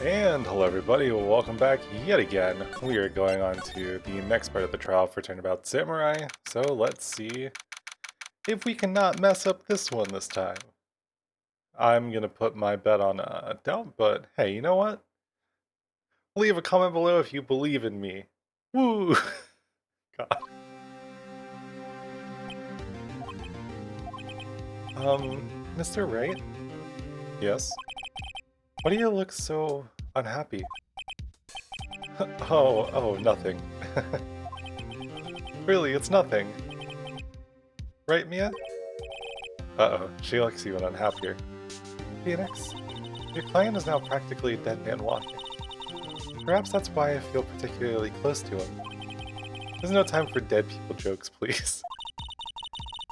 And hello everybody, welcome back yet again. We are going on to the next part of the trial for Turnabout Samurai, so let's see if we cannot mess up this one this time. I'm gonna put my bet on a doubt, but hey, you know what? Leave a comment below if you believe in me. Woo! God. Mr. Wright? Yes? Why do you look so unhappy? Oh, nothing. Really, it's nothing. Right, Mia? Uh-oh, she looks even unhappier. Phoenix, your client is now practically a dead man walking. Perhaps that's why I feel particularly close to him. There's no time for dead people jokes, please.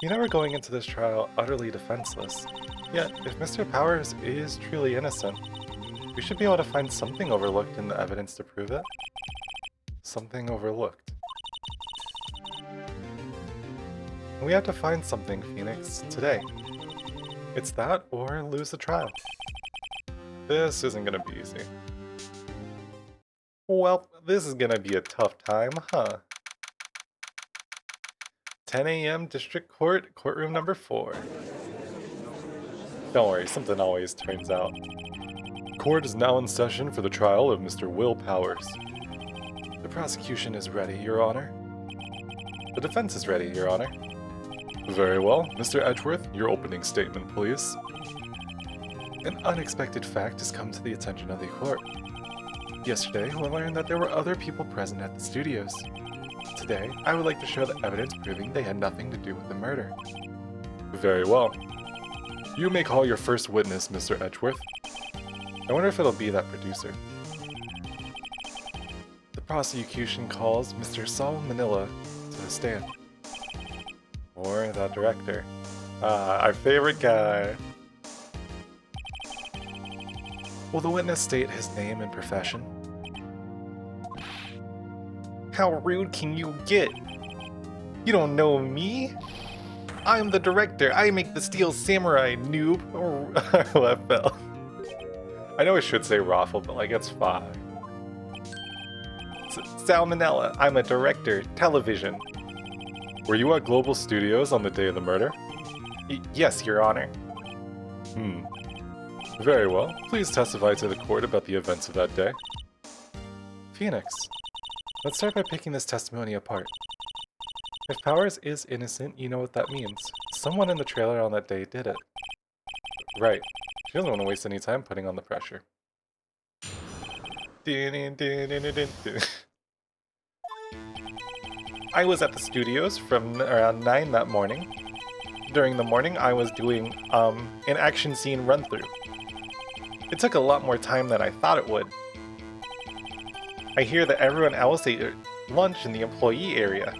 You know we're going into this trial utterly defenseless. Yet, if Mr. Powers is truly innocent, we should be able to find something overlooked in the evidence to prove it. Something overlooked. We have to find something, Phoenix, today. It's that or lose the trial. This isn't gonna be easy. Well, this is gonna be a tough time, huh? 10 a.m. District Court, courtroom number 4. Don't worry, something always turns out. Court is now in session for the trial of Mr. Will Powers. The prosecution is ready, Your Honor. The defense is ready, Your Honor. Very well. Mr. Edgeworth, your opening statement, please. An unexpected fact has come to the attention of the court. Yesterday, we learned that there were other people present at the studios. Today, I would like to show the evidence proving they had nothing to do with the murder. Very well. You may call your first witness, Mr. Edgeworth. I wonder if it'll be that producer. The prosecution calls Mr. Saul Manila to the stand. Or that director. Our favorite guy. Will the witness state his name and profession? How rude can you get? You don't know me? I'm the director. I make the Steel Samurai, noob. Or FL. I know I should say Raffle, but like it's fine. Salmonella. I'm a director. Television. Were you at Global Studios on the day of the murder? Yes, Your Honor. Very well. Please testify to the court about the events of that day. Phoenix. Let's start by picking this testimony apart. If Powers is innocent, you know what that means. Someone in the trailer on that day did it. Right. She doesn't want to waste any time putting on the pressure. I was at the studios from around 9 that morning. During the morning, I was doing an action scene run-through. It took a lot more time than I thought it would. I hear that everyone else ate lunch in the employee area,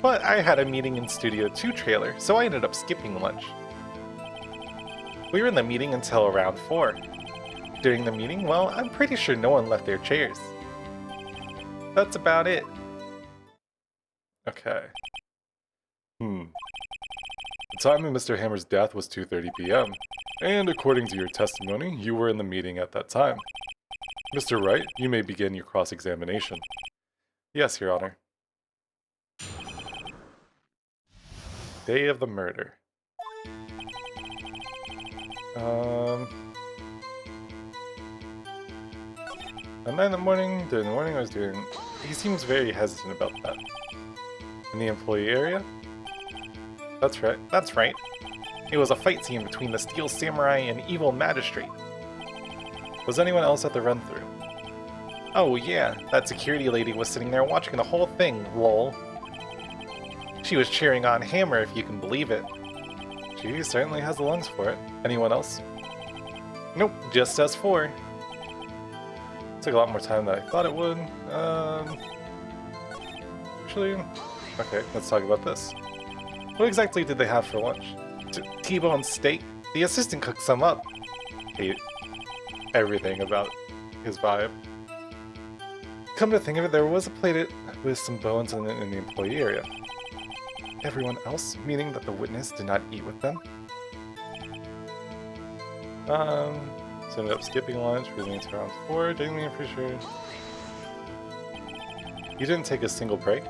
but I had a meeting in Studio 2 trailer, so I ended up skipping lunch. We were in the meeting until around 4. During the meeting, well, I'm pretty sure no one left their chairs. That's about it. Okay. The time of Mr. Hammer's death was 2:30 p.m., and according to your testimony, you were in the meeting at that time. Mr. Wright, you may begin your cross-examination. Yes, Your Honor. Day of the murder. At 9 in the morning, during the morning I was doing... He seems very hesitant about that. In the employee area? That's right. It was a fight scene between the Steel Samurai and Evil Magistrate. Was anyone else at the run-through? Oh yeah, that security lady was sitting there watching the whole thing, lol. She was cheering on Hammer, if you can believe it. She certainly has the lungs for it. Anyone else? Nope, just us 4. Took a lot more time than I thought it would. Actually, okay, let's talk about this. What exactly did they have for lunch? T-bone steak? The assistant cooked some up. Hate everything about his vibe. Come to think of it, there was a plate with some bones in the employee area. Everyone else, meaning that the witness did not eat with them? So ended up skipping lunch, breathing to round 4, genuinely appreciate. You didn't take a single break?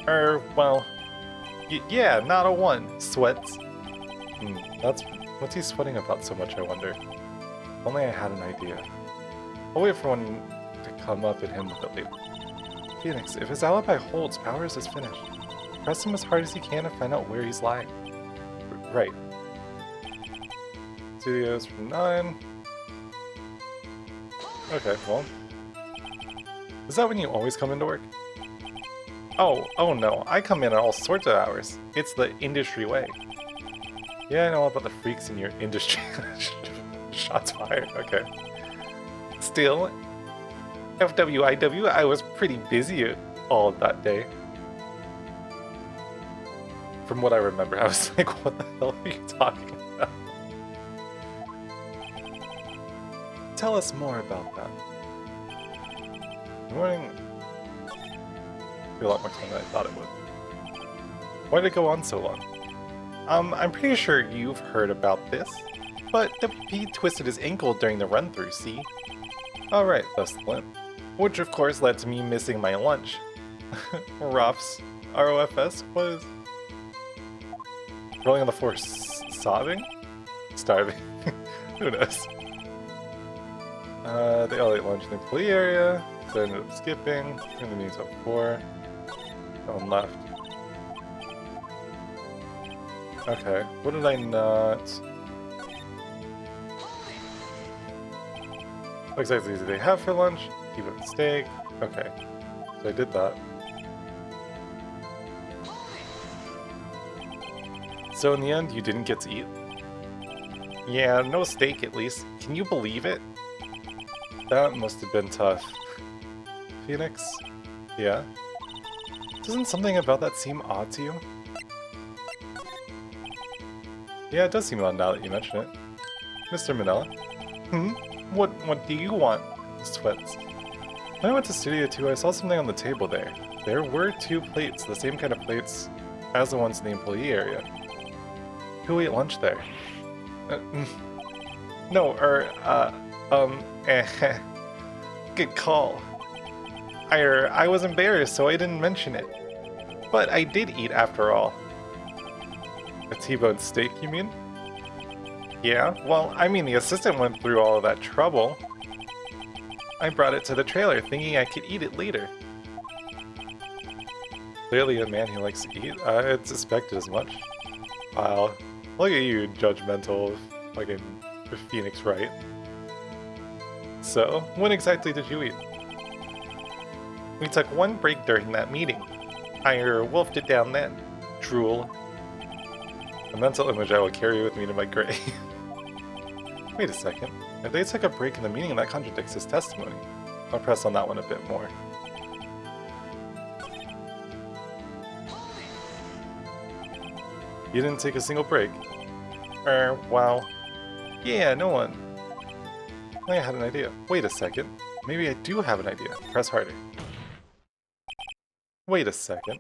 Well, yeah, not a one. Sweats. What's he sweating about so much, I wonder? If only I had an idea. I'll wait for one to come up and hit him with it later. Phoenix, if his alibi holds, Powers is finished. Press him as hard as you can to find out where he's lying. Right. Studios from 9. Okay, well. Is that when you always come into work? Oh no, I come in at all sorts of hours. It's the industry way. Yeah, I know about the freaks in your industry. Shots fired, okay. Still, FWIW, I was pretty busy all that day. From what I remember, I was like, what the hell are you talking about? Tell us more about that. Good morning. A lot more time than I thought it would. Why did it go on so long? I'm pretty sure you've heard about this, but WP twisted his ankle during the run-through, see? Alright, thus the limp. Which of course led to me missing my lunch. Rof's ROFS was... rolling on the floor sobbing? Starving. Who knows? They all ate lunch in the employee area, so I ended up skipping. In the meantime, 4. No one left. Okay, what did I not... What exactly did they have for lunch? T-bone steak. Okay, so I did that. So in the end, you didn't get to eat? Yeah, no steak at least. Can you believe it? That must have been tough. Phoenix? Yeah? Doesn't something about that seem odd to you? Yeah, it does seem odd now that you mention it. Mr. Manila? What do you want? Sweats. When I went to Studio 2, I saw something on the table there. There were 2 plates, the same kind of plates as the ones in the employee area. Who ate lunch there? Good call. I was embarrassed, so I didn't mention it. But I did eat after all. A T-bone steak, you mean? Yeah, well, I mean the assistant went through all of that trouble. I brought it to the trailer, thinking I could eat it later. Clearly a man who likes to eat. I had suspected as much. Wow. Look at you, judgmental, fucking Phoenix Wright. So, when exactly did you eat? We took one break during that meeting. I wolfed it down then. Drool. A mental image I will carry with me to my grave. Wait a second. If they took a break in the meeting, that contradicts his testimony. I'll press on that one a bit more. You didn't take a single break? Wow. Yeah, no one. I had an idea. Wait a second. Maybe I do have an idea. Press harder. Wait a second.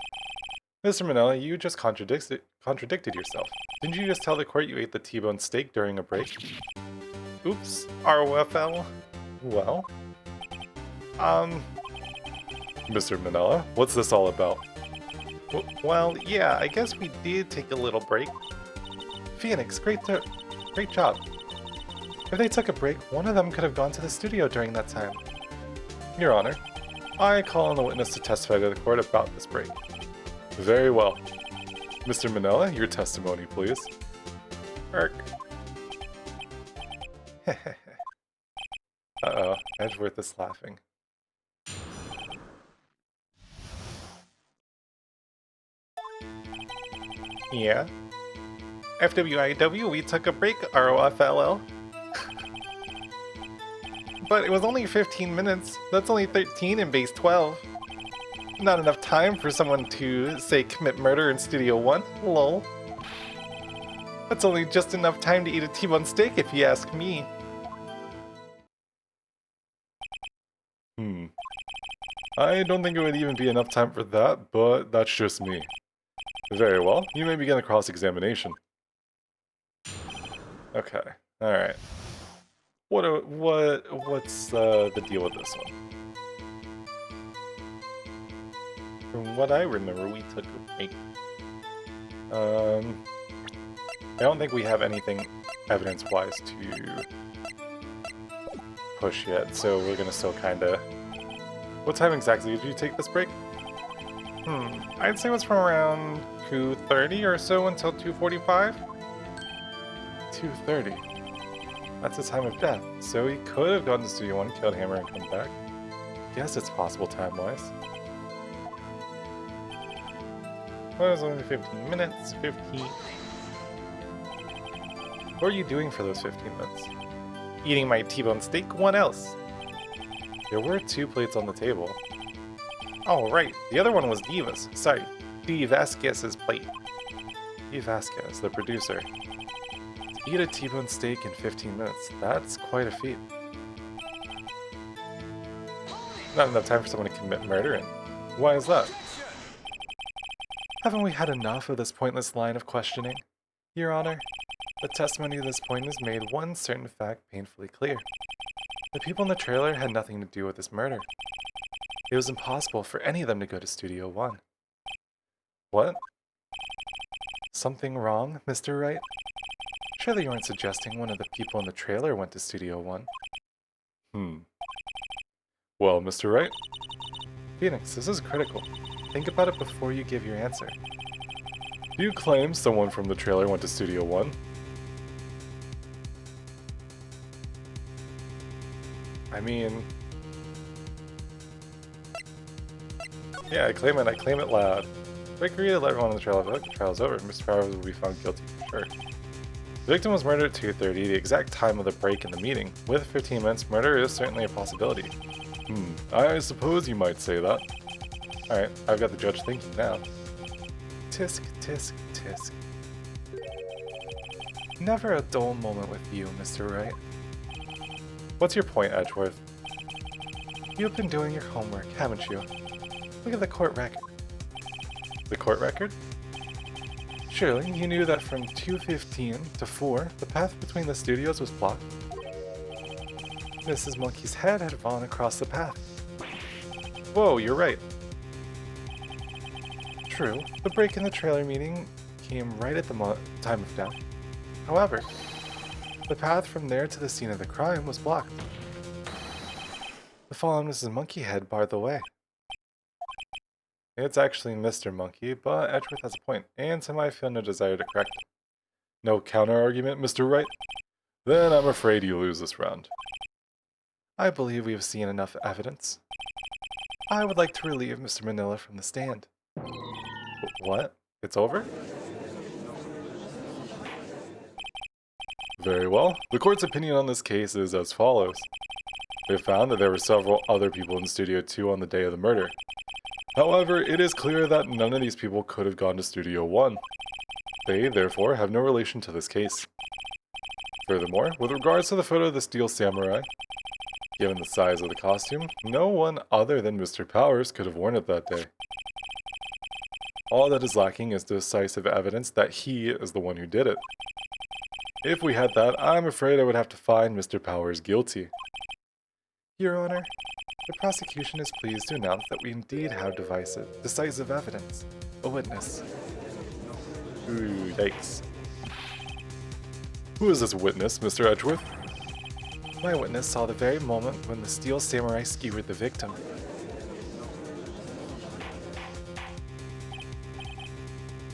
Mr. Manila, you just contradicted yourself. Didn't you just tell the court you ate the T-bone steak during a break? Oops. ROFL? Well? Mr. Manila, what's this all about? Well, yeah, I guess we did take a little break. Phoenix, great job. If they took a break, one of them could have gone to the studio during that time. Your Honor, I call on the witness to testify to the court about this break. Very well. Mr. Manila, your testimony, please. Erk. Uh-oh, Edgeworth is laughing. Yeah? FWIW, we took a break, ROFLL. But it was only 15 minutes. That's only 13 in base 12. Not enough time for someone to, say, commit murder in Studio 1. Lol. That's only just enough time to eat a T-bone steak if you ask me. I don't think it would even be enough time for that, but that's just me. Very well, you may begin the cross-examination. Okay, alright. What's the deal with this one? From what I remember, we took a break. I don't think we have anything evidence-wise to push yet, so we're gonna still kinda... What time exactly did you take this break? I'd say it was from around 2:30 or so until 2:45? 2:30. That's the time of death, so he could have gone to Studio 1, killed Hammer, and come back. Guess it's possible time-wise. Well, it was only 15 minutes, 15. What were you doing for those 15 minutes? Eating my T-bone steak? What else? There were 2 plates on the table. Oh, right. The other one was Diva's. Sorry, D. Vasquez's plate. D. Vasquez, the producer. To eat a T-bone steak in 15 minutes. That's quite a feat. Not enough time for someone to commit murder, and why is that? Haven't we had enough of this pointless line of questioning? Your Honor, the testimony to this point has made one certain fact painfully clear. The people in the trailer had nothing to do with this murder. It was impossible for any of them to go to Studio 1. What? Something wrong, Mr. Wright? Surely you aren't suggesting one of the people in the trailer went to Studio 1? Well, Mr. Wright? Phoenix, this is critical. Think about it before you give your answer. Do you claim someone from the trailer went to Studio 1? I mean... Yeah, I claim it loud. If I agree to let everyone in the trial vote, the trial's over, Mr. Powers will be found guilty for sure. The victim was murdered at 2:30, the exact time of the break in the meeting. With 15 minutes, murder is certainly a possibility. I suppose you might say that. Alright, I've got the judge thinking now. Tisk, tisk, tisk. Never a dull moment with you, Mr. Wright. What's your point, Edgeworth? You've been doing your homework, haven't you? Look at the court record. The court record? Surely, you knew that from 2:15 to 4, the path between the studios was blocked. Mrs. Monkey's head had fallen across the path. Whoa, you're right. True, the break in the trailer meeting came right at the time of death. However, the path from there to the scene of the crime was blocked. The fallen Mrs. Monkey head barred the way. It's actually Mr. Monkey, but Edgeworth has a point, and somehow I feel no desire to correct it. No counter-argument, Mr. Wright? Then I'm afraid you lose this round. I believe we have seen enough evidence. I would like to relieve Mr. Manila from the stand. What? It's over? Very well. The court's opinion on this case is as follows. They found that there were several other people in Studio 2 on the day of the murder. However, it is clear that none of these people could have gone to Studio 1. They, therefore, have no relation to this case. Furthermore, with regards to the photo of the Steel Samurai, given the size of the costume, no one other than Mr. Powers could have worn it that day. All that is lacking is decisive evidence that he is the one who did it. If we had that, I'm afraid I would have to find Mr. Powers guilty. Your Honor, the prosecution is pleased to announce that we indeed have decisive evidence. A witness. Ooh, yikes. Who is this witness, Mr. Edgeworth? My witness saw the very moment when the Steel Samurai skewered the victim.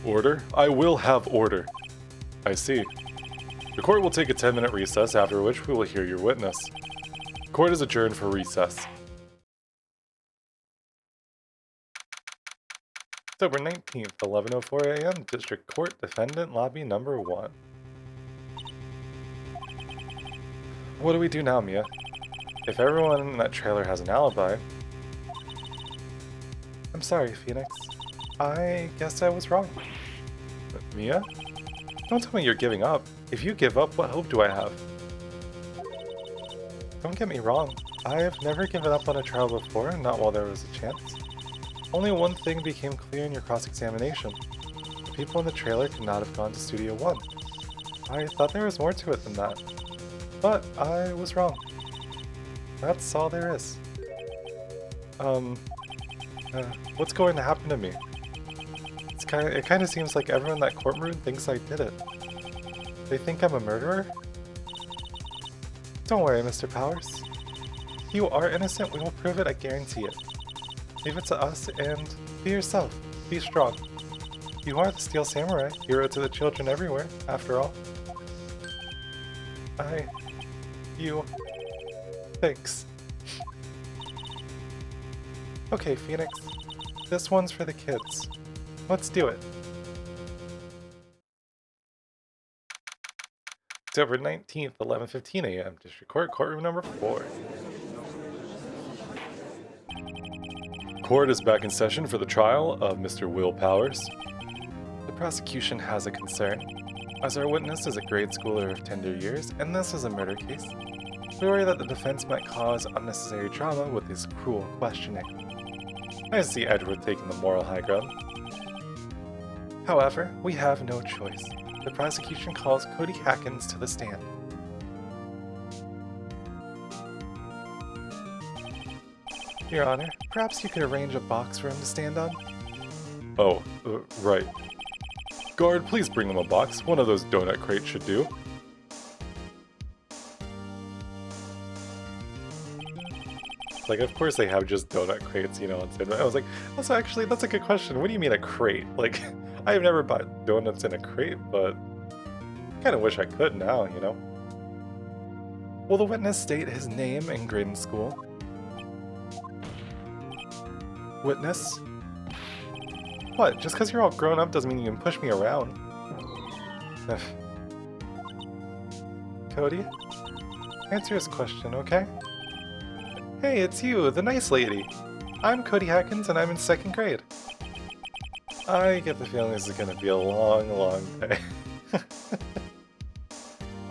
Order? I will have order. I see. The court will take a 10-minute recess, after which we will hear your witness. The court is adjourned for recess. October 19th, 11:04 a.m., District Court, Defendant Lobby Number 1. What do we do now, Mia? If everyone in that trailer has an alibi... I'm sorry, Phoenix. I guess I was wrong. But Mia? Don't tell me you're giving up. If you give up, what hope do I have? Don't get me wrong. I have never given up on a trial before, not while there was a chance. Only one thing became clear in your cross-examination. The people in the trailer could not have gone to Studio 1. I thought there was more to it than that. But I was wrong. That's all there is. What's going to happen to me? It kind of seems like everyone in that courtroom thinks I did it. They think I'm a murderer? Don't worry, Mr. Powers. If you are innocent, we will prove it, I guarantee it. Leave it to us and be yourself. Be strong. You are the Steel Samurai, hero to the children everywhere, after all. Thanks. Okay, Phoenix. This one's for the kids. Let's do it. October 19th, 11:15 a.m. District Court, courtroom number 4. Court is back in session for the trial of Mr. Will Powers. The prosecution has a concern. As our witness is a grade schooler of tender years, and this is a murder case, we worry that the defense might cause unnecessary trauma with his cruel questioning. I see Edward taking the moral high ground. However, we have no choice. The prosecution calls Cody Hackins to the stand. Your Honor, perhaps you could arrange a box for him to stand on? Oh, right. Guard, please bring him a box. One of those donut crates should do. Like, of course they have just donut crates, you know, instead. I was like, that's a good question. What do you mean a crate? Like, I have never bought donuts in a crate, but I kind of wish I could now, you know? Will the witness state his name and grade in school? Witness? What? Just because you're all grown up doesn't mean you can push me around. Cody? Answer his question, okay? Hey, it's you, the nice lady. I'm Cody Hackins and I'm in 2nd grade. I get the feeling this is going to be a long, long day.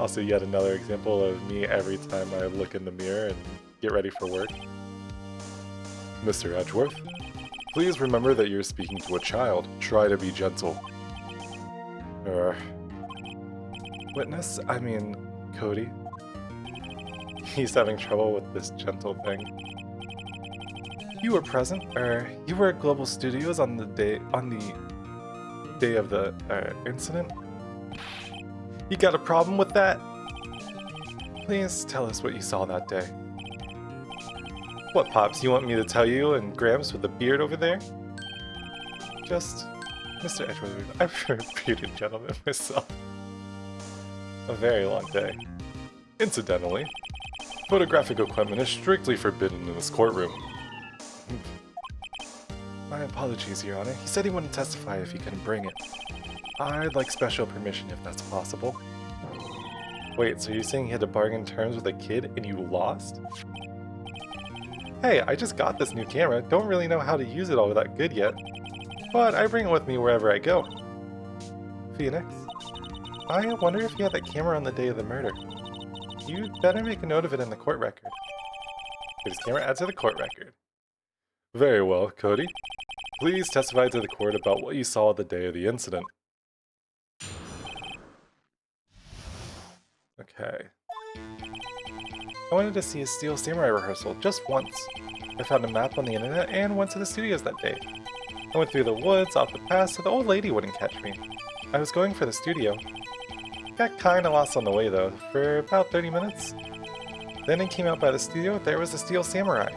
Also, yet another example of me every time I look in the mirror and get ready for work. Mr. Edgeworth, please remember that you're speaking to a child. Try to be gentle. Witness? I mean, Cody. He's having trouble with this gentle thing. You were present, you were at Global Studios on the day of the incident. You got a problem with that? Please tell us what you saw that day. What, Pops, you want me to tell you and Gramps with the beard over there? Just, Mr. Edgeworth, I'm a bearded gentleman myself. A very long day. Incidentally, photographic equipment is strictly forbidden in this courtroom. My apologies, Your Honor. He said he wouldn't testify if he couldn't bring it. I'd like special permission if that's possible. Wait, so you're saying you had to bargain terms with a kid and you lost? Hey, I just got this new camera. Don't really know how to use it all that good yet. But I bring it with me wherever I go. Phoenix? I wonder if you had that camera on the day of the murder. You'd better make a note of it in the court record. Get his camera added to the court record. Very well, Cody. Please testify to the court about what you saw the day of the incident. Okay. I wanted to see a Steel Samurai rehearsal just once. I found a map on the internet and went to the studios that day. I went through the woods, off the path, so the old lady wouldn't catch me. I was going for the studio. Got kinda lost on the way though, for about 30 minutes. Then I came out by the studio, there was the Steel Samurai.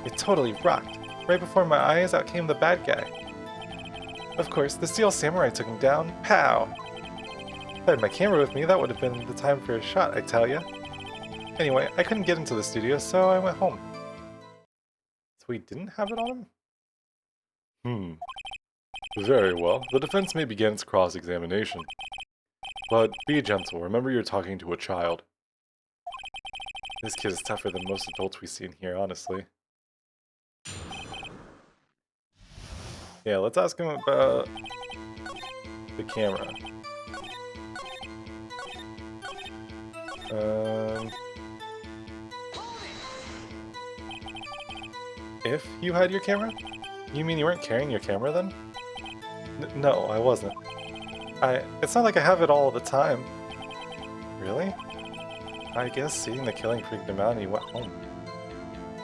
It totally rocked. Right before my eyes, out came the bad guy. Of course, the Steel Samurai took him down. Pow! If I had my camera with me, that would have been the time for a shot, I tell ya. Anyway, I couldn't get into the studio, so I went home. So we didn't have it on him? Very well. The defense may begin its cross-examination. But be gentle. Remember you're talking to a child. This kid is tougher than most adults we see in here, honestly. Yeah, let's ask him about the camera. If you had your camera? You mean you weren't carrying your camera then? No, I wasn't. It's not like I have it all the time. Really? I guess seeing the killing freaked him out and he went home.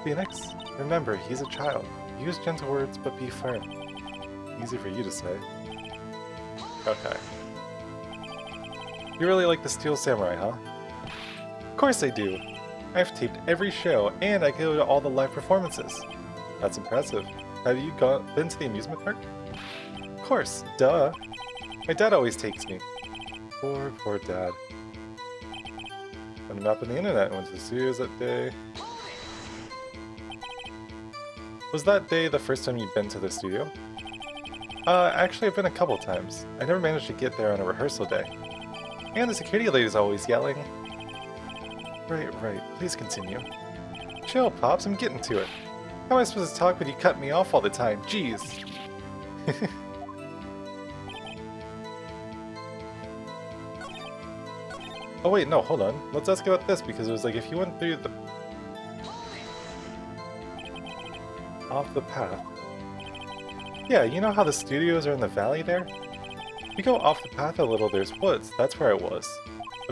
Phoenix, remember, he's a child. Use gentle words, but be firm. Easy for you to say. Okay. You really like the Steel Samurai, huh? Of course I do! I've taped every show, and I go to all the live performances. That's impressive. Have you been to the amusement park? Of course, duh! My dad always takes me. Poor dad. Found a map on the internet and went to the studios that day. Was that day the first time you've been to the studio? Actually I've been a couple times. I never managed to get there on a rehearsal day. And the security lady's always yelling. Right. Please continue. Chill, Pops, I'm getting to it. How am I supposed to talk when you cut me off all the time? Jeez. Oh wait, no, hold on. Let's ask about this, because it was like if you went through the... off the path. Yeah, you know how the studios are in the valley there? If you go off the path a little, there's woods. That's where I was.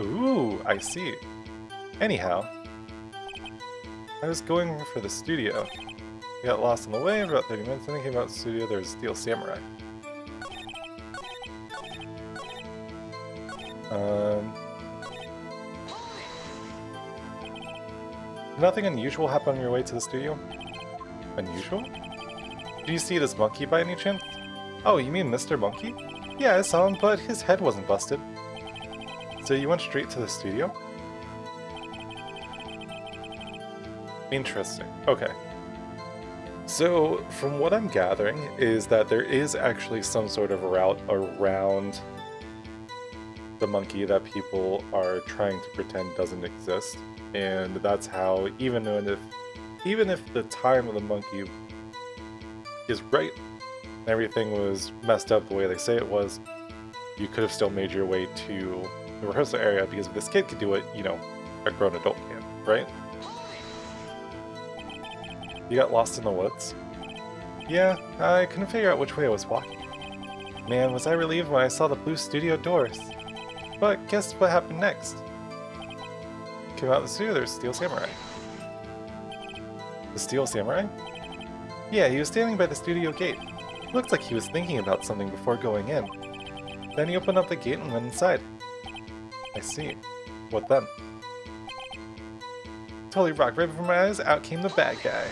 Ooh, I see. Anyhow, I was going for the studio. I got lost on the way for about 30 minutes, and then came out to the studio, there was Steel Samurai. Nothing unusual happened on your way to the studio? Unusual? Do you see this monkey by any chance? Oh, you mean Mr. Monkey? Yeah, I saw him, but his head wasn't busted. So you went straight to the studio? Interesting. Okay. So, from what I'm gathering, is that there is actually some sort of route around the monkey that people are trying to pretend doesn't exist. And that's how, even if the time of the monkey is right, and everything was messed up the way they say it was, you could have still made your way to the rehearsal area, because if this kid could do it, you know, a grown adult can, right? You got lost in the woods? Yeah, I couldn't figure out which way I was walking. Man, was I relieved when I saw the blue studio doors. But guess what happened next? Came out of the studio, there's Steel Samurai. The Steel Samurai? Yeah, he was standing by the studio gate. Looked like he was thinking about something before going in. Then he opened up the gate and went inside. I see. What then? Totally rocked right before my eyes, out came the bad guy.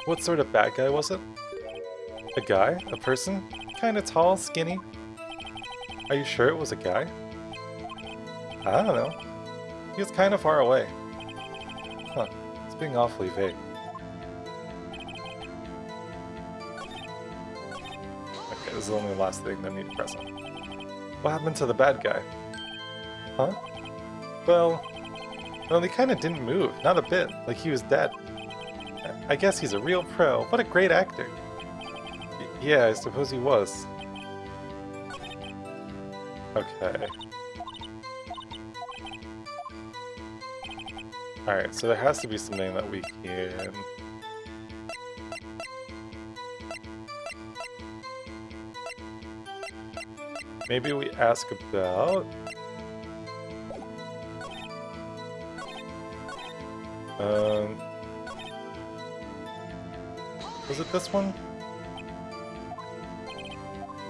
What sort of bad guy was it? A guy? A person? Kinda tall, skinny? Are you sure it was a guy? I don't know. He was kinda far away. Huh, it's being awfully vague. Okay, this is only the last thing that I need to press on. What happened to the bad guy? Huh? Well, he kinda didn't move, not a bit, like he was dead. I guess he's a real pro. What a great actor. Yeah, I suppose he was. Okay. Alright, so there has to be something that we can... Maybe we ask about... Was it this one?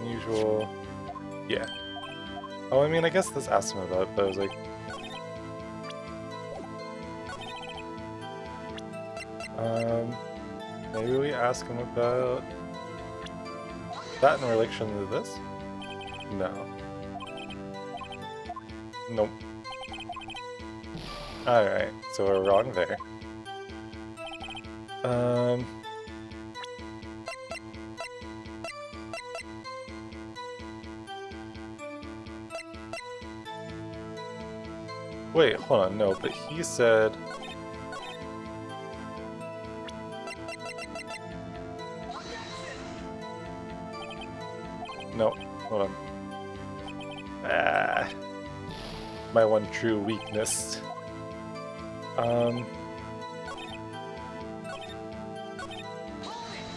Unusual... Yeah. Oh, I mean, I guess this asked him about it, but I was like... Maybe we ask him about... that in relation to this? No. Nope. Alright, so we're wrong there. Wait, hold on, no, but he said... No, hold on. Ah, my one true weakness.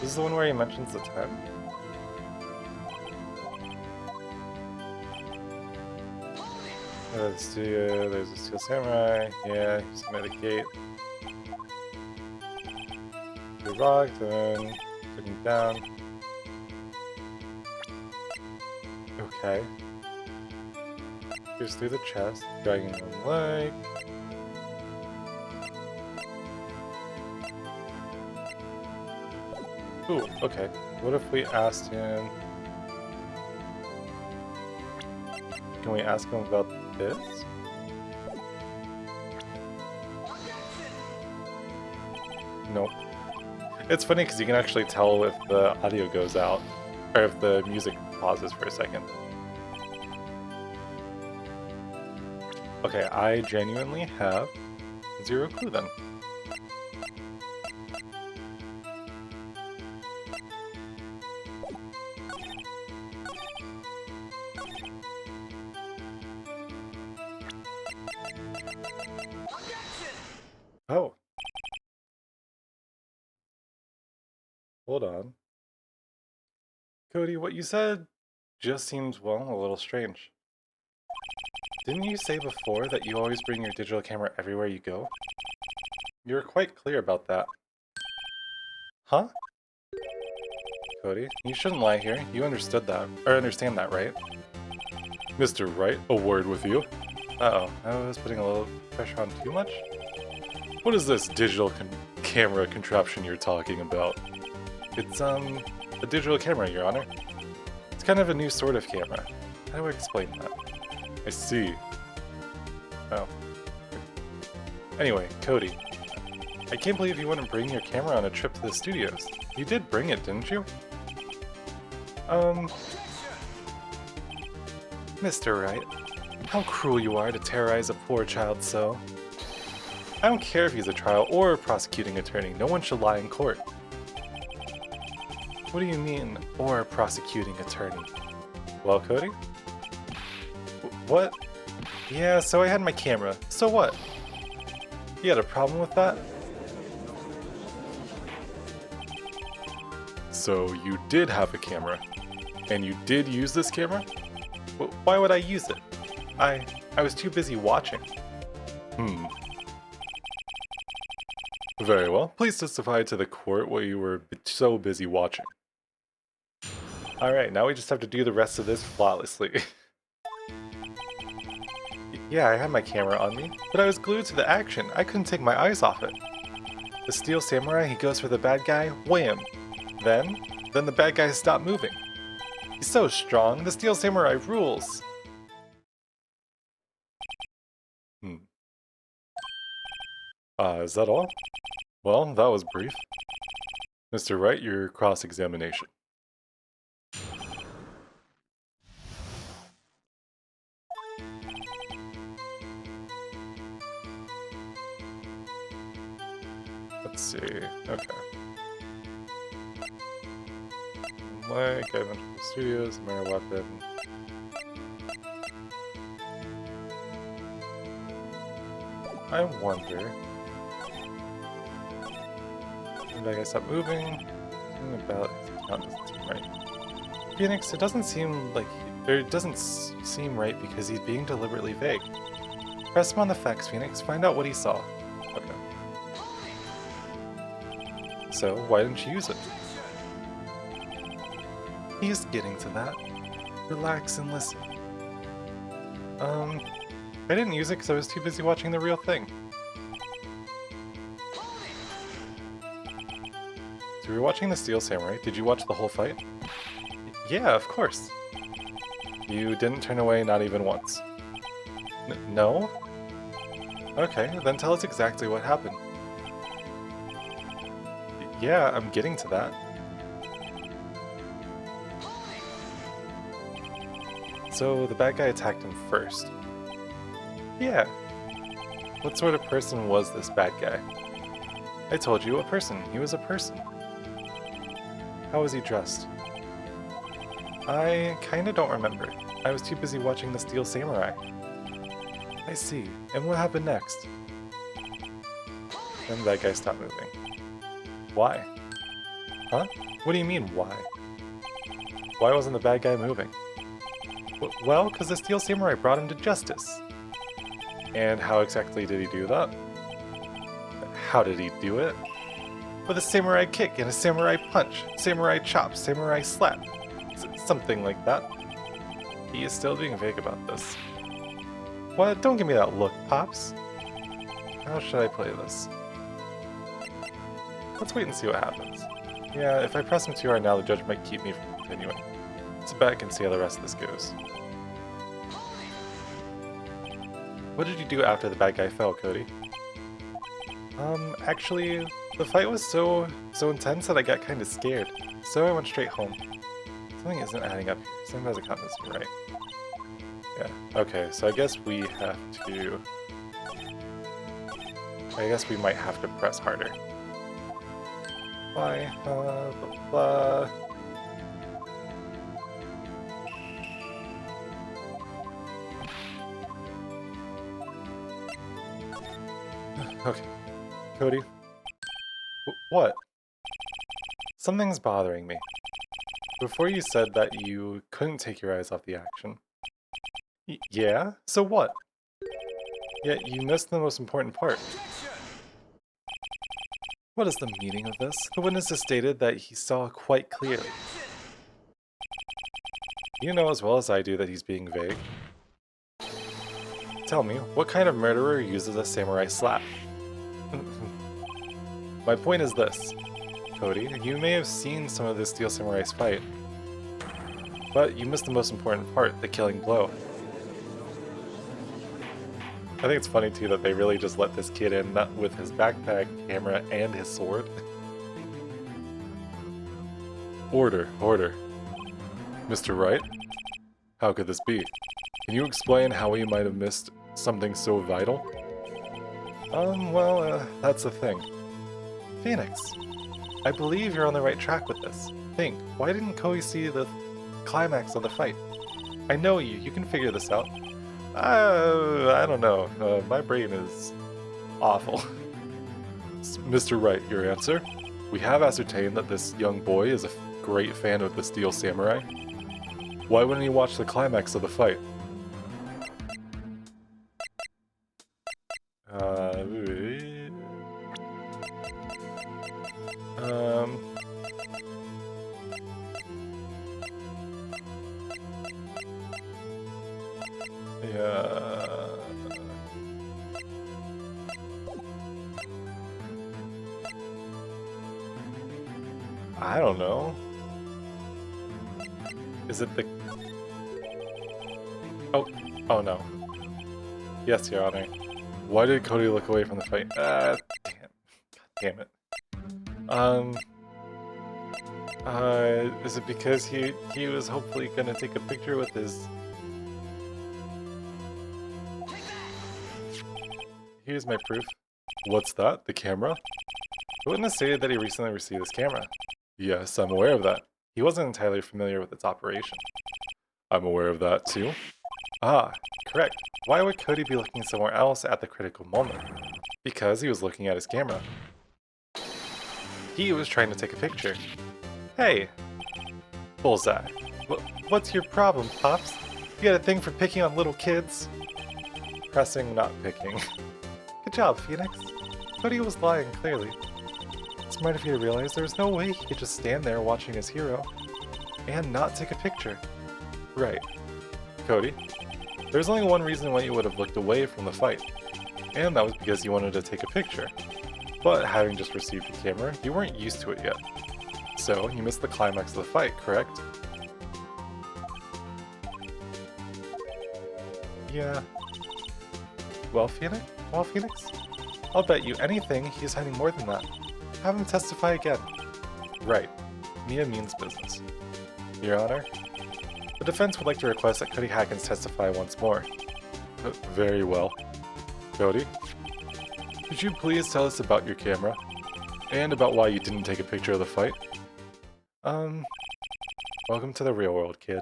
This is the one where he mentions the time? Let's see, there's a Steel Samurai. Yeah, he's by the gate. The rock, then took him down. Okay. Here's through the chest, dragging one leg. Ooh, okay. What if we asked him... Can we ask him about this? Nope. It's funny because you can actually tell if the audio goes out, or if the music pauses for a second. Okay, I genuinely have zero clue then. Oh. Hold on. Cody, what you said just seems, well, a little strange. Didn't you say before that you always bring your digital camera everywhere you go? You were quite clear about that. Huh? Cody, you shouldn't lie here. You understood that, or understand that, right? Mr. Wright, a word with you. Uh-oh, I was putting a little pressure on too much? What is this digital camera contraption you're talking about? It's, a digital camera, Your Honor. It's kind of a new sort of camera. How do I explain that? I see. Oh. Anyway, Cody. I can't believe you wouldn't bring your camera on a trip to the studios. You did bring it, didn't you? Mr. Wright, how cruel you are to terrorize a poor child so. I don't care if he's a trial or a prosecuting attorney, no one should lie in court. What do you mean, or a prosecuting attorney? Well, Cody? What? Yeah, so I had my camera. So what? You had a problem with that? So you did have a camera, and you did use this camera? Why would I use it? I was too busy watching. Very well. Please testify to the court what you were so busy watching. Alright, now we just have to do the rest of this flawlessly. Yeah, I had my camera on me, but I was glued to the action. I couldn't take my eyes off it. The Steel Samurai, he goes for the bad guy, wham! Then the bad guy stopped moving. He's so strong, the Steel Samurai rules! Is that all? Well, that was brief. Mr. Wright, your cross-examination. Let's see, okay. Like, I went to the studios, minor weapon. I wonder... Maybe I stopped moving. Something about it doesn't seem right. Phoenix, it doesn't seem like... Or it doesn't seem right because he's being deliberately vague. Press him on the facts, Phoenix. Find out what he saw. Okay. So, why didn't you use it? He's getting to that. Relax and listen. I didn't use it because I was too busy watching the real thing. So we were watching the Steel Samurai. Did you watch the whole fight? Yeah, of course. You didn't turn away not even once. No? Okay, then tell us exactly what happened. Yeah, I'm getting to that. So the bad guy attacked him first. Yeah. What sort of person was this bad guy? I told you, a person. He was a person. How was he dressed? I kinda don't remember. I was too busy watching the Steel Samurai. I see. And what happened next? Then that guy stopped moving. Why? Huh? What do you mean, why? Why wasn't the bad guy moving? Well, because the Steel Samurai brought him to justice. And how exactly did he do that? How did he do it? With a samurai kick and a samurai punch, samurai chop, samurai slap. Something like that. He is still being vague about this. What? Don't give me that look, Pops. How should I play this? Let's wait and see what happens. Yeah, if I press him too hard now, the judge might keep me from continuing. Sit back and see how the rest of this goes. What did you do after the bad guy fell, Cody? Actually, the fight was so intense that I got kind of scared, so I went straight home. Something isn't adding up here. Something hasn't gotten this right. Yeah, okay, so I guess we have to... I guess we might have to press harder. Why? Blah, blah. Okay. Cody? What? Something's bothering me. Before you said that you couldn't take your eyes off the action. Yeah? So what? Yet you missed the most important part. What is the meaning of this? The witness has stated that he saw quite clearly. You know as well as I do that he's being vague. Tell me, what kind of murderer uses a samurai slap? My point is this, Cody, you may have seen some of the Steel Samurais fight, but you missed the most important part, the killing blow. I think it's funny too that they really just let this kid in with his backpack, camera, and his sword. Order, order. Mr. Wright? How could this be? Can you explain how he might have missed something so vital? That's the thing. Phoenix, I believe you're on the right track with this. Think, why didn't Cody see the climax of the fight? I know you can figure this out. I don't know, my brain is awful. Mr. Wright, your answer? We have ascertained that this young boy is a great fan of the Steel Samurai. Why wouldn't he watch the climax of the fight? Yeah. I don't know. Is it the... Oh no. Yes, Your Honor. Why did Cody look away from the fight? Damn it. Is it because he was hopefully gonna take a picture with his... Here's my proof. What's that? The camera? The witness stated that he recently received this camera. Yes, I'm aware of that. He wasn't entirely familiar with its operation. I'm aware of that too. Ah, correct. Why would Cody be looking somewhere else at the critical moment? Because he was looking at his camera. He was trying to take a picture. Hey! Bullseye. What's your problem, Pops? You got a thing for picking on little kids? Pressing, not picking. Good job, Phoenix. Cody was lying, clearly. Smart of you to realize there's no way he could just stand there watching his hero and not take a picture. Right. Cody, there's only one reason why you would have looked away from the fight, and that was because you wanted to take a picture. But having just received the camera, you weren't used to it yet. So, you missed the climax of the fight, correct? Yeah. Well, Phoenix? I'll bet you anything he's hiding more than that. Have him testify again. Right. Mia means business. Your Honor, the defense would like to request that Cody Hackins testify once more. Very well. Cody, could you please tell us about your camera? And about why you didn't take a picture of the fight? Welcome to the real world, kid.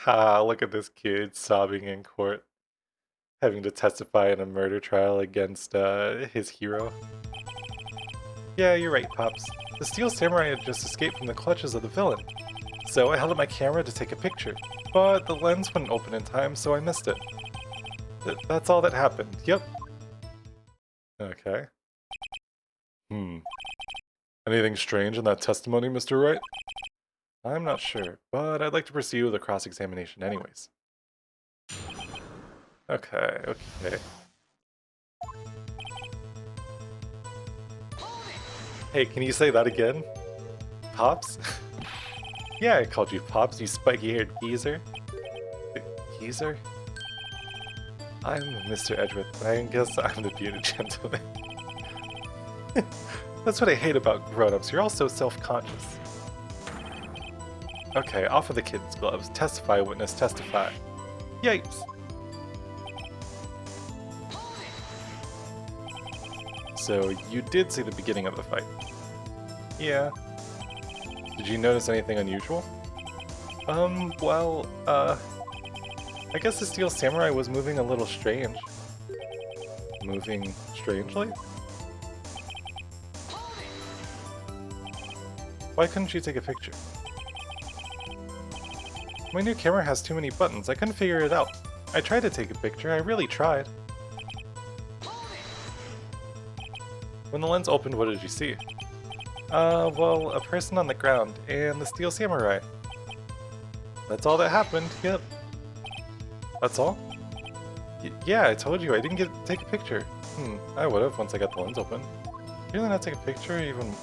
Ha, look at this kid sobbing in court, having to testify in a murder trial against his hero. Yeah, you're right, Pops. The Steel Samurai had just escaped from the clutches of the villain. So I held up my camera to take a picture. but the lens wouldn't open in time, so I missed it. That's all that happened. Yep. Okay. Anything strange in that testimony, Mr. Wright? I'm not sure, but I'd like to proceed with a cross-examination anyways. Okay, okay. Hey, can you say that again? Pops? Yeah, I called you Pops, you spiky-haired geezer. Geezer? I'm Mr. Edgeworth, but I guess I'm the bearded gentleman. That's what I hate about grown-ups, you're all so self-conscious. Okay, off with the kid's gloves. Testify, witness, testify. Yipes! So, you did see the beginning of the fight? Yeah. Did you notice anything unusual? Well, I guess the Steel Samurai was moving a little strange. Moving strangely? Why couldn't you take a picture? My new camera has too many buttons, I couldn't figure it out. I tried to take a picture, I really tried. When the lens opened, what did you see? Well, a person on the ground, and the Steel Samurai. That's all that happened, yep. That's all? Yeah, I told you, I didn't get to take a picture. I would've once I got the lens open. Really not take a picture,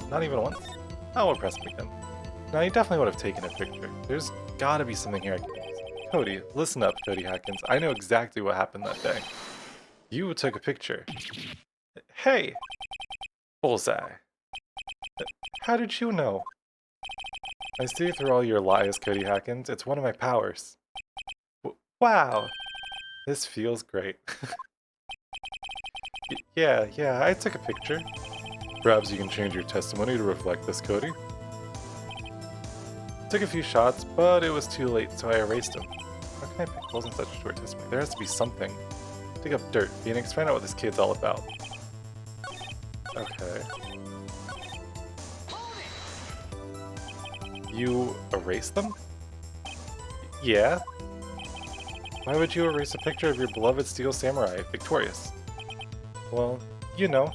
not even once? I'll impress him again. No, you definitely would have taken a picture. There's gotta be something here I can use. Cody, listen up, Cody Hatkins. I know exactly what happened that day. You took a picture. Hey! Bullseye. How did you know? I see through all your lies, Cody Hatkins. It's one of my powers. Wow! This feels great. Yeah, I took a picture. Perhaps you can change your testimony to reflect this, Cody. Took a few shots, but it was too late, so I erased them. How can I pick holes in such a short testimony? There has to be something. Dig up dirt. Phoenix, find out what this kid's all about. Okay. You erased them? Yeah. Why would you erase a picture of your beloved Steel Samurai, victorious? Well, you know.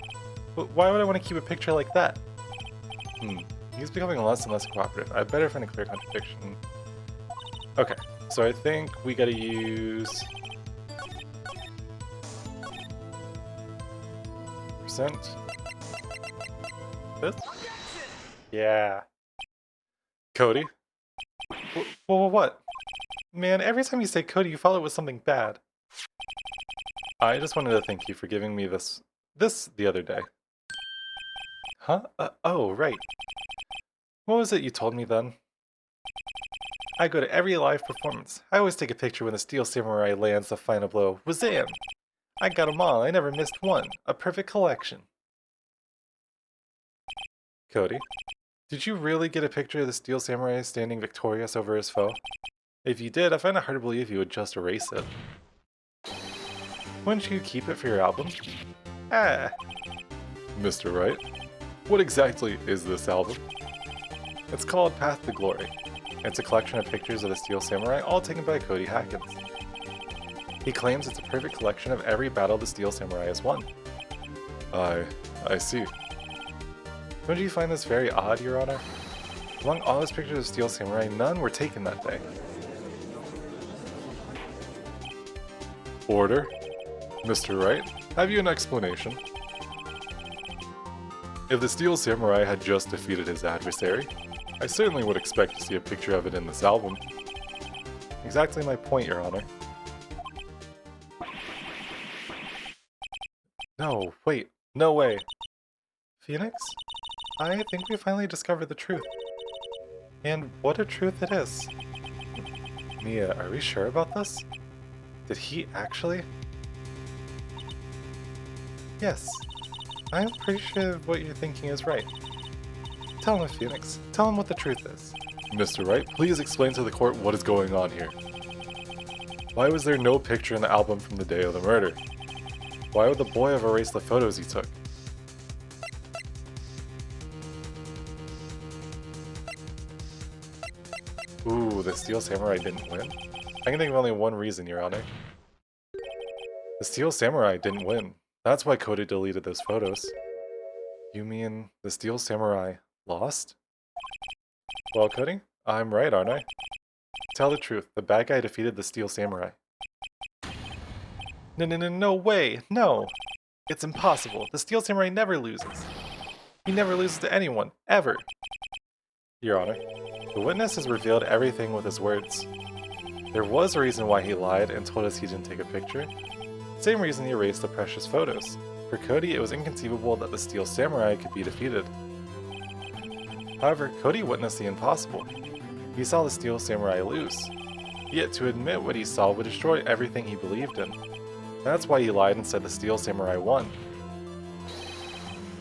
But why would I want to keep a picture like that? He's becoming less and less cooperative. I'd better find a clear contradiction. Okay, so I think we gotta use... percent. This? Yeah. Cody? What? Man, every time you say Cody, you follow it with something bad. I just wanted to thank you for giving me this the other day. Huh? Oh, right. What was it you told me then? I go to every live performance. I always take a picture when the Steel Samurai lands the final blow. Wazam! I got 'em all. I never missed one. A perfect collection. Cody, did you really get a picture of the Steel Samurai standing victorious over his foe? If you did, I find it hard to believe you would just erase it. Wouldn't you keep it for your album? Ah. Mr. Wright, what exactly is this album? It's called Path to Glory. It's a collection of pictures of the Steel Samurai, all taken by Cody Hatkins. He claims it's a perfect collection of every battle the Steel Samurai has won. I see. Don't you find this very odd, Your Honor? Among all his pictures of Steel Samurai, none were taken that day. Order? Mr. Wright, have you an explanation? If the Steel Samurai had just defeated his adversary, I certainly would expect to see a picture of it in this album. Exactly my point, Your Honor. No, wait, no way. Phoenix? I think we finally discovered the truth. And what a truth it is. Mia, are we sure about this? Did he actually? Yes. I'm pretty sure what you're thinking is right. Tell him, Phoenix. Tell him what the truth is. Mr. Wright, please explain to the court what is going on here. Why was there no picture in the album from the day of the murder? Why would the boy have erased the photos he took? Ooh, the Steel Samurai didn't win? I can think of only one reason, Your Honor. The Steel Samurai didn't win. That's why Cody deleted those photos. You mean the Steel Samurai lost? Well, Cody, I'm right, aren't I? Tell the truth, the bad guy defeated the Steel Samurai. No way, no! It's impossible. The Steel Samurai never loses. He never loses to anyone, ever. Your Honor, the witness has revealed everything with his words. There was a reason why he lied and told us he didn't take a picture. Same reason he erased the precious photos. For Cody, it was inconceivable that the Steel Samurai could be defeated. However, Cody witnessed the impossible. He saw the Steel Samurai lose. Yet to admit what he saw would destroy everything he believed in. That's why he lied and said the Steel Samurai won.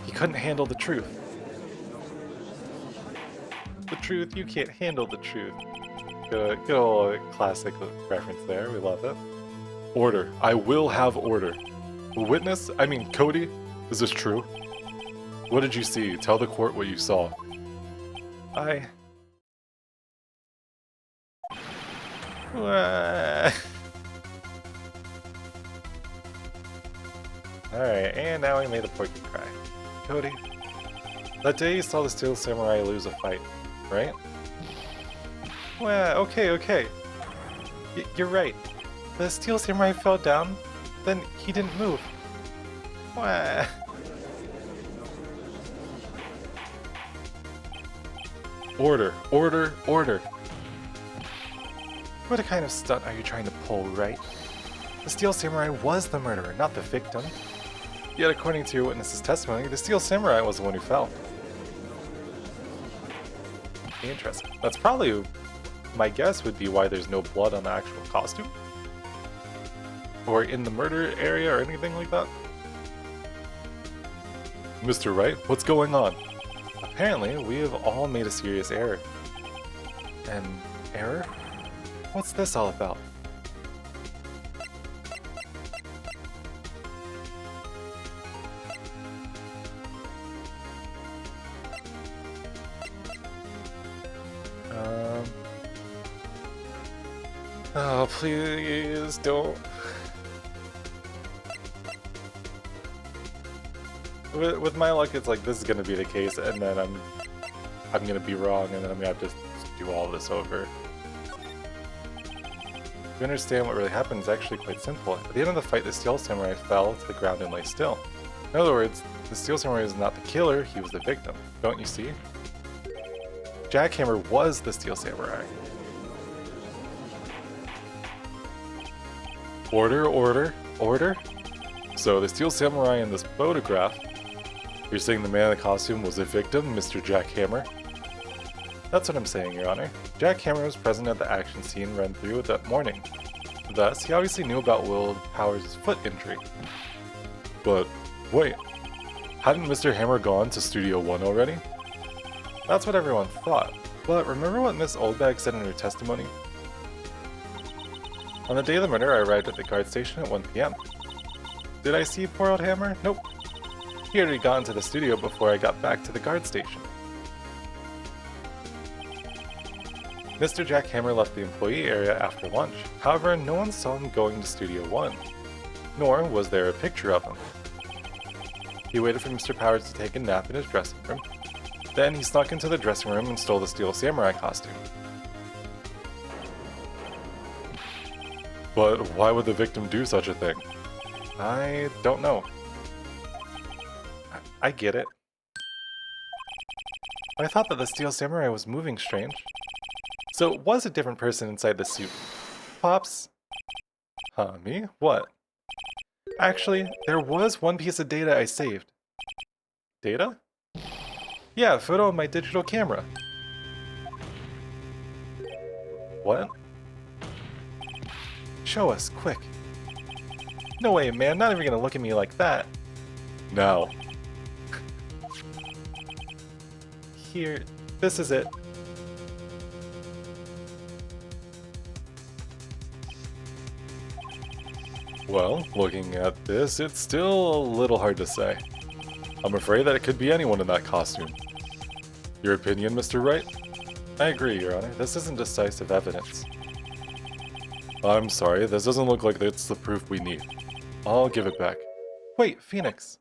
He couldn't handle the truth. The truth, you can't handle the truth. Good old classic reference there, we love it. Order. I will have order. Witness? I mean, Cody? Is this true? What did you see? Tell the court what you saw. Alright, and now we made a porky cry. Cody, that day you saw the Steel Samurai lose a fight, right? Well, okay. You're right. The Steel Samurai fell down, then he didn't move. Wah. Order. What kind of stunt are you trying to pull, Wright? The Steel Samurai was the murderer, not the victim. Yet according to your witness's testimony, the Steel Samurai was the one who fell. Interesting. That's probably, my guess would be why there's no blood on the actual costume. Or in the murder area or anything like that. Mr. Wright, what's going on? Apparently, we have all made a serious error. An error? What's this all about? Oh, please don't. With my luck, it's like this is gonna be the case, and then I'm gonna be wrong, and then I'm gonna have to do all this over. To understand what really happened is actually quite simple. At the end of the fight, the Steel Samurai fell to the ground and lay still. In other words, the Steel Samurai was not the killer, he was the victim. Don't you see? Jackhammer was the Steel Samurai. Order? So the Steel Samurai in this photograph, you're saying the man in the costume was a victim, Mr. Jackhammer? That's what I'm saying, Your Honor. Jackhammer was present at the action scene run through that morning. Thus, he obviously knew about Will Powers' foot injury. But, wait, hadn't Mr. Hammer gone to Studio 1 already? That's what everyone thought, but remember what Miss Oldbag said in her testimony? On the day of the murder, I arrived at the guard station at 1 PM. Did I see poor old Hammer? Nope. He had already gotten to the studio before I got back to the guard station. Mr. Jackhammer left the employee area after lunch. However, no one saw him going to Studio 1, nor was there a picture of him. He waited for Mr. Powers to take a nap in his dressing room. Then he snuck into the dressing room and stole the Steel Samurai costume. But why would the victim do such a thing? I don't know. I get it. I thought that the Steel Samurai was moving strange. So it was a different person inside the suit. Pops? Huh, me? What? Actually, there was one piece of data I saved. Data? Yeah, a photo of my digital camera. What? Show us, quick. No way, man, not even gonna look at me like that. Now. Here, this is it. Well, looking at this, it's still a little hard to say. I'm afraid that it could be anyone in that costume. Your opinion, Mr. Wright? I agree, Your Honor. This isn't decisive evidence. I'm sorry, this doesn't look like it's the proof we need. I'll give it back. Wait, Phoenix.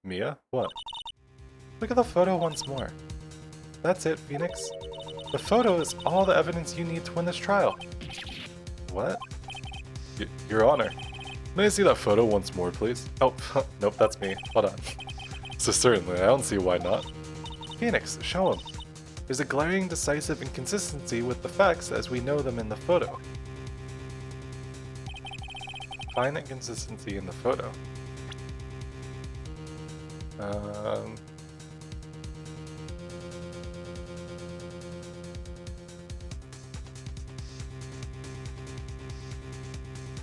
Mia? What? Look at the photo once more. That's it, Phoenix. The photo is all the evidence you need to win this trial. What? Your Honor. May I see that photo once more, please? Oh, nope, that's me. Hold on. So certainly, I don't see why not. Phoenix, show him. There's a glaring, decisive inconsistency with the facts as we know them in the photo. Find inconsistency in the photo.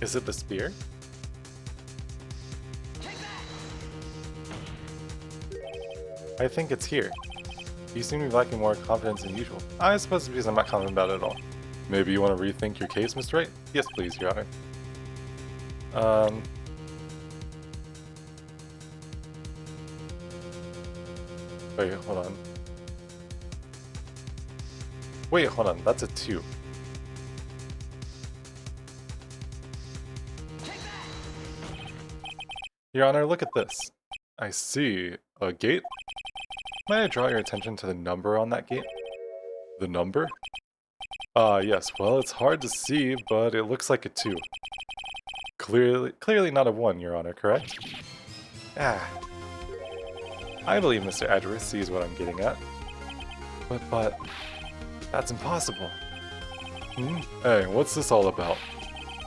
Is it the spear? I think it's here. You seem to be lacking more confidence than usual. I suppose it's because I'm not confident about it at all. Maybe you want to rethink your case, Mr. Wright? Yes, please, Your Honor. Wait, hold on. Wait, hold on. That's a 2. Your Honor, look at this. I see. A gate? Might I draw your attention to the number on that gate? The number? Yes. Well, it's hard to see, but it looks like a 2. Clearly not a 1, Your Honor, correct? Ah. I believe Mr. Edgeworth sees what I'm getting at. But... that's impossible. Hey, what's this all about?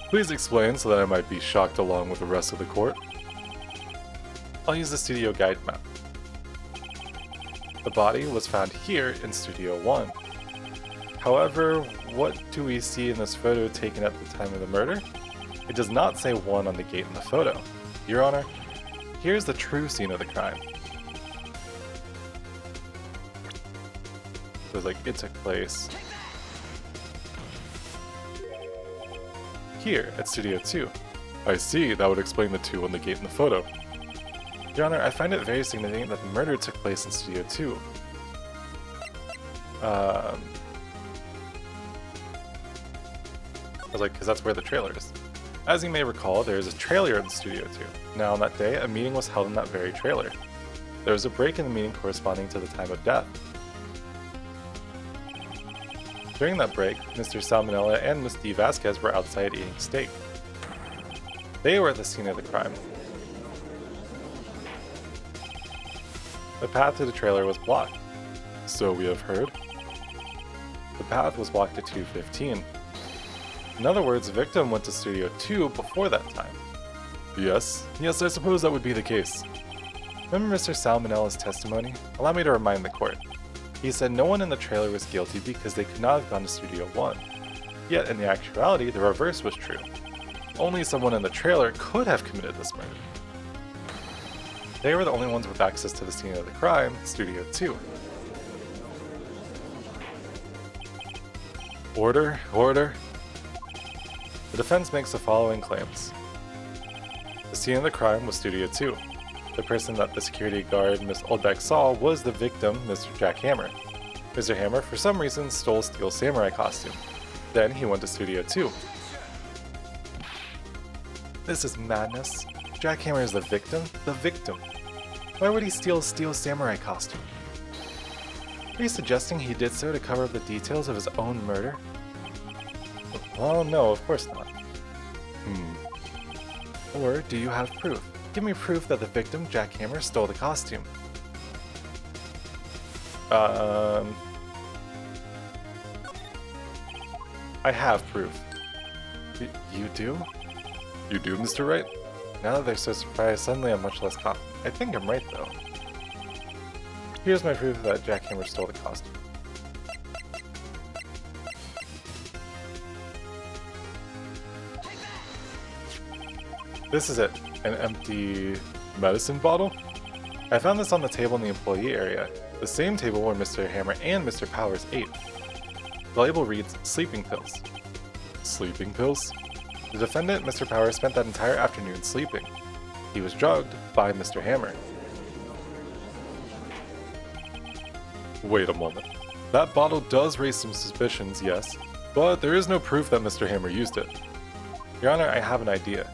Please explain so that I might be shocked along with the rest of the court. I'll use the studio guide map. The body was found here in Studio 1. However, what do we see in this photo taken at the time of the murder? It does not say 1 on the gate in the photo. Your Honor, here's the true scene of the crime. So it's like, it took place here at Studio 2. I see, that would explain the 2 on the gate in the photo. Your Honor, I find it very significant that the murder took place in Studio 2. Because that's where the trailer is. As you may recall, there is a trailer in Studio 2. Now, on that day, a meeting was held in that very trailer. There was a break in the meeting corresponding to the time of death. During that break, Mr. Salmonella and Miss D. Vasquez were outside eating steak. They were at the scene of the crime. The path to the trailer was blocked. So we have heard. The path was blocked at 2:15. In other words, the victim went to Studio 2 before that time. Yes, I suppose that would be the case. Remember Mr. Salmonella's testimony? Allow me to remind the court. He said no one in the trailer was guilty because they could not have gone to Studio 1. Yet in the actuality, the reverse was true. Only someone in the trailer could have committed this murder. They were the only ones with access to the scene of the crime, Studio 2. Order. The defense makes the following claims. The scene of the crime was Studio 2. The person that the security guard, Miss Oldbeck, saw was the victim, Mr. Jack Hammer. Mr. Hammer, for some reason, stole Steel Samurai costume. Then he went to Studio 2. This is madness. Jack Hammer is the victim? The victim. Why would he steal Steel Samurai costume? Are you suggesting he did so to cover up the details of his own murder? Well, no, of course not. Or do you have proof? Give me proof that the victim, Jack Hammer, stole the costume. I have proof. You do? You do, Mr. Wright? Now that they're so surprised, suddenly I'm much less confident. I think I'm right, though. Here's my proof that Jack Hammer stole the costume. This is it, an empty medicine bottle? I found this on the table in the employee area, the same table where Mr. Hammer and Mr. Powers ate. The label reads, sleeping pills. Sleeping pills? The defendant, Mr. Powers, spent that entire afternoon sleeping. He was drugged by Mr. Hammer. Wait a moment. That bottle does raise some suspicions, yes, but there is no proof that Mr. Hammer used it. Your Honor, I have an idea.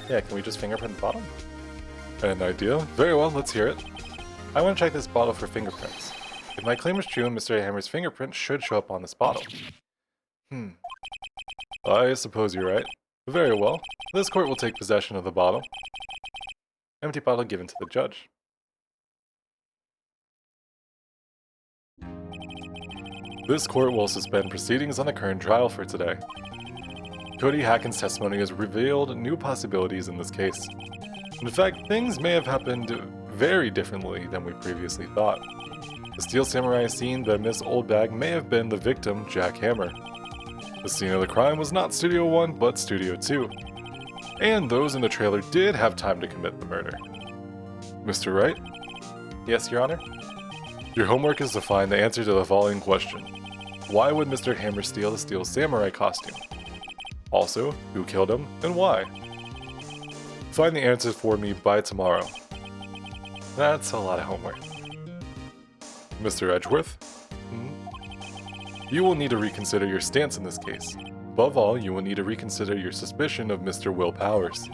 Yeah, can we just fingerprint the bottle? An idea? Very well, let's hear it. I want to check this bottle for fingerprints. If my claim is true, Mr. Hammer's fingerprint should show up on this bottle. I suppose you're right. Very well. This court will take possession of the bottle. Empty bottle given to the judge. This court will suspend proceedings on the current trial for today. Cody Hacken's testimony has revealed new possibilities in this case. In fact, things may have happened very differently than we previously thought. The Steel Samurai scene that Miss Oldbag may have been the victim, Jack Hammer. The scene of the crime was not Studio 1, but Studio 2. And those in the trailer did have time to commit the murder. Mr. Wright? Yes, Your Honor? Your homework is to find the answer to the following question. Why would Mr. Hammer steal the Steel Samurai costume? Also, who killed him and why? Find the answers for me by tomorrow. That's a lot of homework. Mr. Edgeworth? You will need to reconsider your stance in this case. Above all, you will need to reconsider your suspicion of Mr. Will Powers.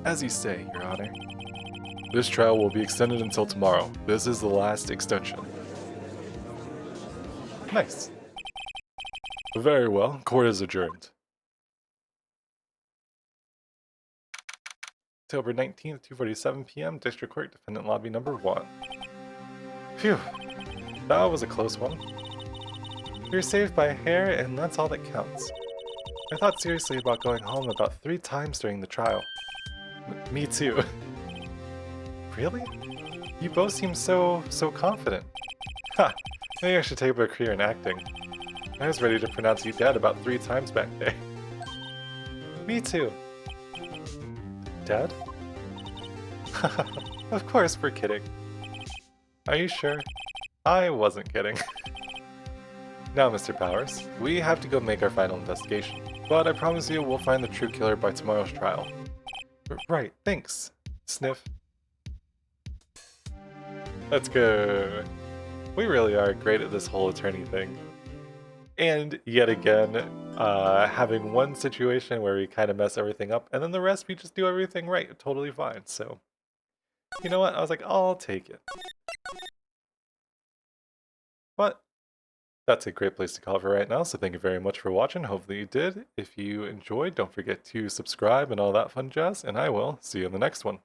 As you say, Your Honor. This trial will be extended until tomorrow. This is the last extension. Nice. Very well, court is adjourned. October 19th, 2:47 p.m., District Court, Defendant Lobby number 1. Phew, that was a close one. You're saved by a hair, and that's all that counts. I thought seriously about going home about 3 times during the trial. Me too. Really? You both seem so confident. Ha! Maybe I should take up a career in acting. I was ready to pronounce you dead about 3 times back there. Me too. Dad? Of course, we're kidding. Are you sure? I wasn't kidding. Now, Mr. Powers, we have to go make our final investigation. But I promise you we'll find the true killer by tomorrow's trial. Right, thanks. Sniff. Let's go. We really are great at this whole attorney thing. And yet again, having one situation where we kind of mess everything up, and then the rest we just do everything right, totally fine. So, you know what? I was like, I'll take it. But that's a great place to call for right now, so thank you very much for watching. Hopefully you did. If you enjoyed, don't forget to subscribe and all that fun jazz, and I will see you in the next one.